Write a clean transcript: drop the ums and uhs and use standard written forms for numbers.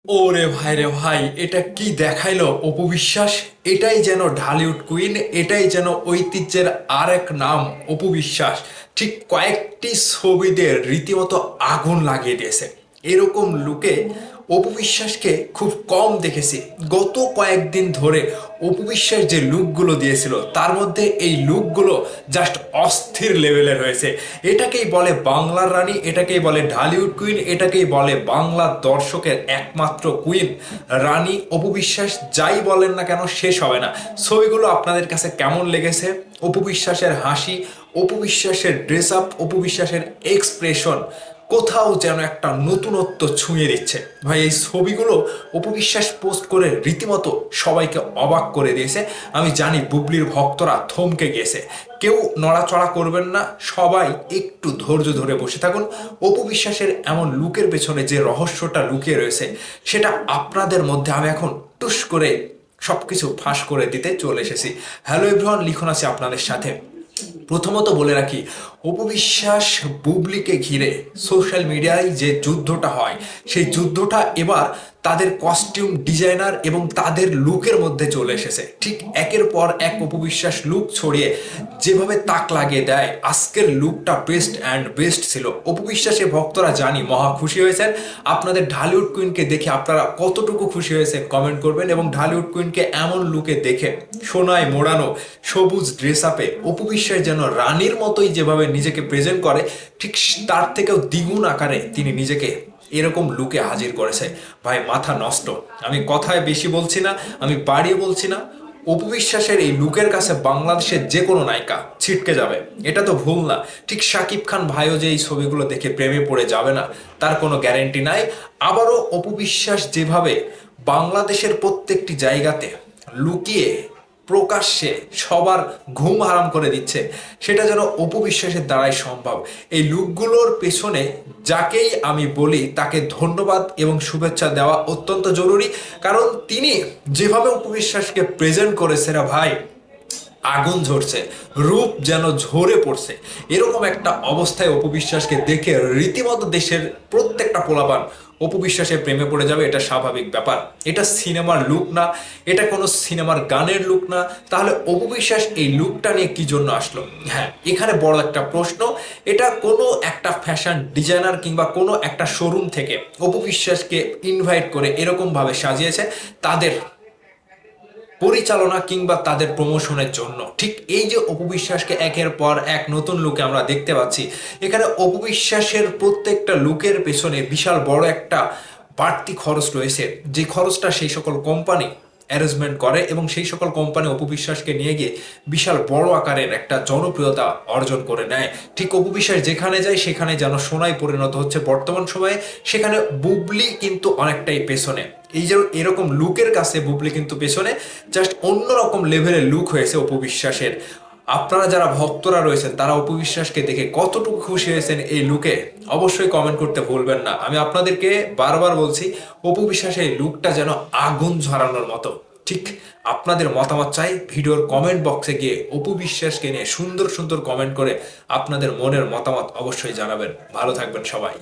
ওরে ভাই রে ভাই, এটা কি দেখাইলো অপু বিশ্বাস। এটাই যেন ঢালিউড কুইন, এটাই যেন ঐতিহ্যের আরেক নাম অপু বিশ্বাস। ঠিক কয়েকটি ছবিতে রীতিমতো আগুন লাগিয়ে দিয়েছে। এরকম লুকে অপু বিশ্বাসকে খুব কম দেখেছি। গত কয়েকদিন ধরে অপু বিশ্বাস যে লুকগুলো দিয়েছিল তার মধ্যে এই লুকগুলো জাস্ট অস্থির লেভেলের হয়েছে। এটাকেই বলে বাংলার রানী, এটাকেই বলে ঢালিউড কুইন, এটাকেই বলে বাংলার দর্শকের একমাত্র কুইন রানী অপু বিশ্বাস। যাই বলেন না কেন শেষ হবে না। ছবিগুলো আপনাদের কাছে কেমন লেগেছে? অপু বিশ্বাসের হাসি, অপু বিশ্বাসের ড্রেস আপ, অপু বিশ্বাসের এক্সপ্রেশন কোথাও যেন একটা নতুনত্ব ছুঁয়ে দিচ্ছে। ভাই এই ছবিগুলো অপু বিশ্বাস পোস্ট করে রীতিমতো সবাইকে অবাক করে দিয়েছে। আমি জানি বুবলির ভক্তরা থমকে গিয়েছে, কেউ নড়াচড়া করবেন না, সবাই একটু ধৈর্য ধরে বসে থাকুন। অপু বিশ্বাসের এমন লুকের পেছনে যে রহস্যটা লুকিয়ে রয়েছে সেটা আপনাদের মধ্যে আমি এখন টুস করে সবকিছু ফাঁস করে দিতে চলে এসেছি। হ্যালো এভরিওয়ান, লিখন আছে আপনাদের সাথে। প্রথমত বলে রাখি, অপু বিশ্বাস বুবলিকে ঘিরে সোশ্যাল মিডিয়ায় যে যুদ্ধটা হয় সেই যুদ্ধটা এবার তাদের কস্টিউম ডিজাইনার এবং তাদের লুকের মধ্যে চলে এসেছে। ঠিক একের পর এক অপু বিশ্বাস লুক ছড়িয়ে যেভাবে তাক লাগিয়ে দেয়, আজকের লুকটা বেস্ট অ্যান্ড বেস্ট ছিল। অপু বিশ্বাসের ভক্তরা জানি মহা খুশি হয়েছেন। আপনাদের ঢালিউড কুইনকে দেখে আপনারা কতটুকু খুশি হয়েছে কমেন্ট করবেন, এবং ঢালিউড কুইনকে এমন লুকে দেখে সোনায় মোড়ানো সবুজ ড্রেস আপে অপু বিশ্বাস যেন রানীর মতোই যেভাবে নিজেকে প্রেজেন্ট করে, ঠিক তার থেকেও দ্বিগুণ আকারে তিনি নিজেকে এরকম লুকে হাজির করেছে। ভাই মাথা নষ্ট। আমি কথায় বেশি বলছি না, আমি বাড়িয়ে বলছি না। অপু বিশ্বাসের এই লুকের কাছে বাংলাদেশের যে কোনো নায়িকা ছিটকে যাবে, এটা তো ভুল না। ঠিক শাকিব খান ভাইও যে এই ছবিগুলো দেখে প্রেমে পড়ে যাবে না তার কোনো গ্যারেন্টি নাই। আবারও অপু বিশ্বাস যেভাবে বাংলাদেশের প্রত্যেকটি জায়গাতে লুকিয়ে প্রকাশ্যে সবার ঘুম হারাম করে দিচ্ছে, সেটা যেন অপু বিশ্বাসের দ্বারাই সম্ভব। এই লুকগুলোর পেছনে যাকেই আমি বলি তাকে ধন্যবাদ এবং শুভেচ্ছা দেওয়া অত্যন্ত জরুরি। কারণ তিনি যেভাবে অপু বিশ্বাসকে প্রেজেন্ট করেছে না ভাই, আগুন ঝরছে, রূপ যেন ঝরে পড়ছে। এরকম একটা অবস্থায় অপু বিশ্বাসকে দেখে রীতিমতো দেশের প্রত্যেকটা পোলাপান অপু বিশ্বাসের প্রেমে পড়ে যাবে, এটা স্বাভাবিক ব্যাপার। এটা সিনেমার লুক না, এটা কোনো সিনেমার গানের লুক না। তাহলে অপু বিশ্বাস এই লুকটা নিয়ে কি জন্য আসলো? হ্যাঁ, এখানে বড় একটা প্রশ্ন। এটা কোনো একটা ফ্যাশন ডিজাইনার কিংবা কোনো একটা শোরুম থেকে অপু বিশ্বাসকে ইনভাইট করে এরকম ভাবে সাজিয়েছে তাদের পরিচালনা কিংবা তাদের প্রমোশনের জন্য। ঠিক এই যে অপু বিশ্বাসকে একের পর এক নতুন লুকে আমরা দেখতে পাচ্ছি, এখানে অপু বিশ্বাসের প্রত্যেকটা লুকের পেছনে বিশাল বড় একটা বাড়তি খরচ রয়েছে, যে খরচটা সেই সকল কোম্পানি অ্যারেঞ্জমেন্ট করে, এবং সেই সকল কোম্পানি অপু বিশ্বাসকে নিয়ে গিয়ে বিশাল বড় আকারের একটা জনপ্রিয়তা অর্জন করে নেয়। ঠিক অপু বিশ্বাস যেখানে যায় সেখানে যেন সোনায় পরিণত হচ্ছে বর্তমান সময়ে। সেখানে বুবলি কিন্তু অনেকটাই পেছনে। এই যে এরকম লুকের কাছে বুবলি কিন্তু পেছনে। জাস্ট অন্যরকম লেভেলের লুক হয়েছে অপু বিশ্বাসের। আপনারা যারা ভক্তরা রয়েছেন তারা অপু বিশ্বাসকে দেখে কতটুকু খুশি হয়েছেন এই লুকে অবশ্যই কমেন্ট করতে ভুলবেন না। আমি আপনাদেরকে বারবার বলছি, অপু বিশ্বাসের এই লুকটা যেন আগুন ঝরানোর মতো। ঠিক আপনাদের মতামত চাই। ভিডিওর কমেন্ট বক্সে গিয়ে অপু বিশ্বাসকে নিয়ে সুন্দর সুন্দর কমেন্ট করে আপনাদের মনের মতামত অবশ্যই জানাবেন। ভালো থাকবেন সবাই।